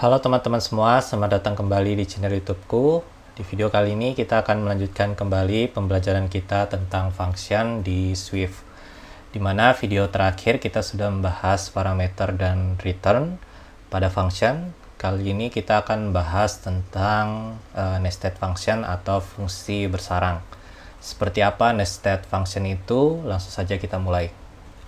Halo teman-teman semua, selamat datang kembali di channel YouTubeku. Di video kali ini kita akan melanjutkan kembali pembelajaran kita tentang function di Swift. Di mana video terakhir kita sudah membahas parameter dan return pada function. Kali ini kita akan membahas tentang nested function atau fungsi bersarang. Seperti apa nested function itu? Langsung saja kita mulai.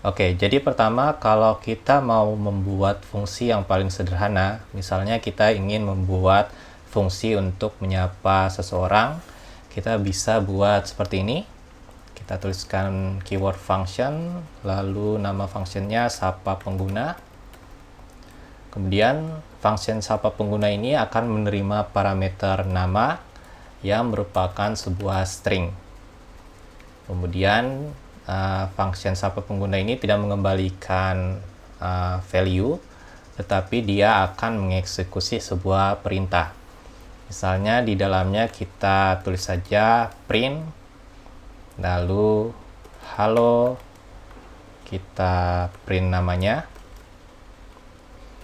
Oke, jadi pertama kalau kita mau membuat fungsi yang paling sederhana, misalnya kita ingin membuat fungsi untuk menyapa seseorang, kita bisa buat seperti ini. Kita tuliskan keyword function, lalu nama functionnya sapa pengguna. Kemudian function sapa pengguna ini akan menerima parameter nama yang merupakan sebuah string. Kemudian function sapa pengguna ini tidak mengembalikan value, tetapi dia akan mengeksekusi sebuah perintah. Misalnya di dalamnya kita tulis saja print, lalu halo, kita print namanya,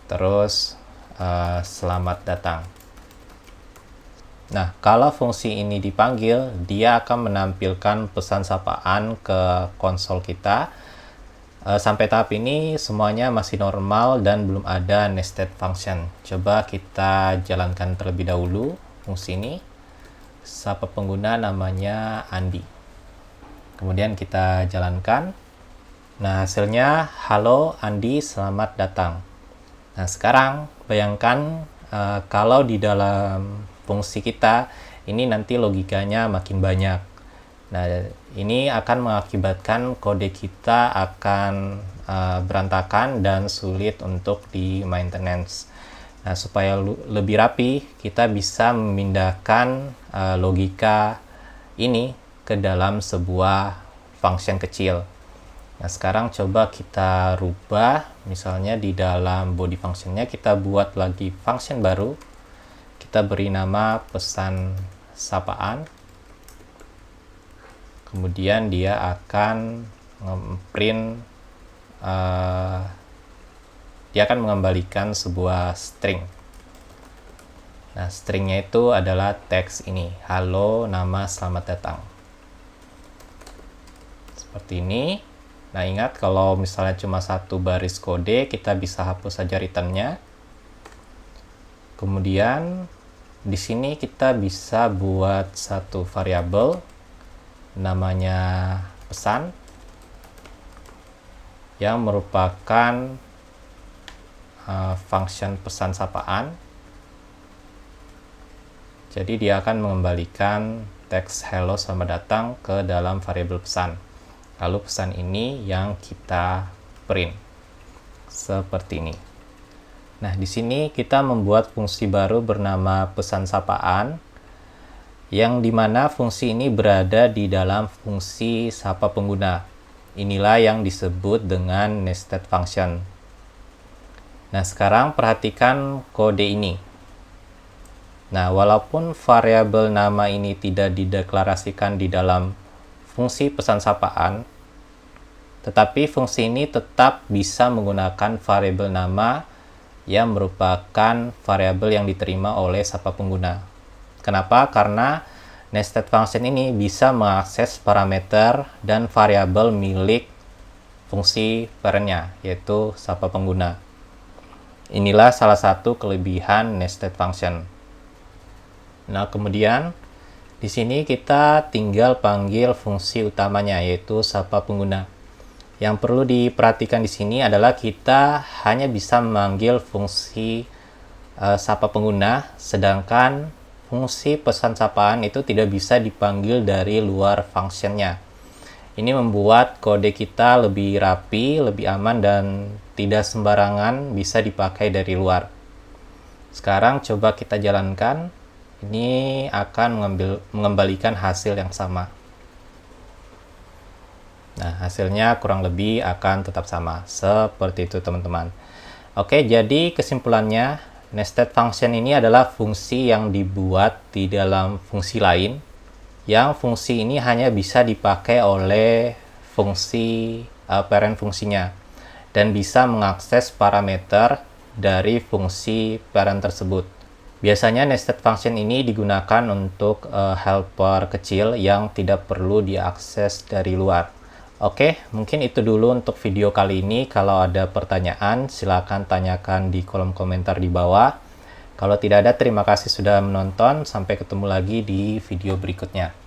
terus selamat datang. Nah, kalau fungsi ini dipanggil, dia akan menampilkan pesan sapaan ke konsol kita. Sampai tahap ini semuanya masih normal dan belum ada nested function. Coba kita jalankan terlebih dahulu fungsi ini. Sapa pengguna namanya Andi. Kemudian kita jalankan. Nah, hasilnya halo Andi, selamat datang. Nah, sekarang bayangkan kalau di dalam fungsi kita ini nanti logikanya makin banyak. Nah, ini akan mengakibatkan kode kita akan berantakan dan sulit untuk di maintenance. Nah, supaya lebih rapi, kita bisa memindahkan logika ini ke dalam sebuah function kecil. Nah, sekarang coba kita rubah, misalnya di dalam body functionnya kita buat lagi function baru. Kita beri nama pesan sapaan, kemudian dia akan print, dia akan mengembalikan sebuah string. Nah, stringnya itu adalah teks ini, halo nama selamat datang. Seperti ini. Nah, ingat kalau misalnya cuma satu baris kode, kita bisa hapus saja returnnya. Kemudian di sini kita bisa buat satu variabel namanya pesan yang merupakan function pesan sapaan. Jadi dia akan mengembalikan teks hello selamat datang ke dalam variabel pesan. Lalu pesan ini yang kita print seperti ini. Nah, di sini kita membuat fungsi baru bernama pesan sapaan, yang dimana fungsi ini berada di dalam fungsi sapa pengguna. Inilah yang disebut dengan nested function. Nah, sekarang perhatikan kode ini. Nah, walaupun variabel nama ini tidak dideklarasikan di dalam fungsi pesan sapaan, tetapi fungsi ini tetap bisa menggunakan variabel nama yang merupakan variabel yang diterima oleh sapa pengguna. Kenapa? Karena nested function ini bisa mengakses parameter dan variabel milik fungsi parentnya, yaitu sapa pengguna. Inilah salah satu kelebihan nested function. Nah, kemudian di sini kita tinggal panggil fungsi utamanya, yaitu sapa pengguna. Yang perlu diperhatikan di sini adalah kita hanya bisa memanggil fungsi sapa pengguna, sedangkan fungsi pesan sapaan itu tidak bisa dipanggil dari luar functionnya. Ini membuat kode kita lebih rapi, lebih aman, dan tidak sembarangan bisa dipakai dari luar. Sekarang coba kita jalankan. Ini akan mengembalikan hasil yang sama. Nah, hasilnya kurang lebih akan tetap sama. Seperti itu, teman-teman. Oke, jadi kesimpulannya, nested function ini adalah fungsi yang dibuat di dalam fungsi lain, yang fungsi ini hanya bisa dipakai oleh fungsi parent fungsinya, dan bisa mengakses parameter dari fungsi parent tersebut. Biasanya nested function ini digunakan untuk helper kecil yang tidak perlu diakses dari luar. Oke, mungkin itu dulu untuk video kali ini. Kalau ada pertanyaan, silakan tanyakan di kolom komentar di bawah. Kalau tidak ada, terima kasih sudah menonton. Sampai ketemu lagi di video berikutnya.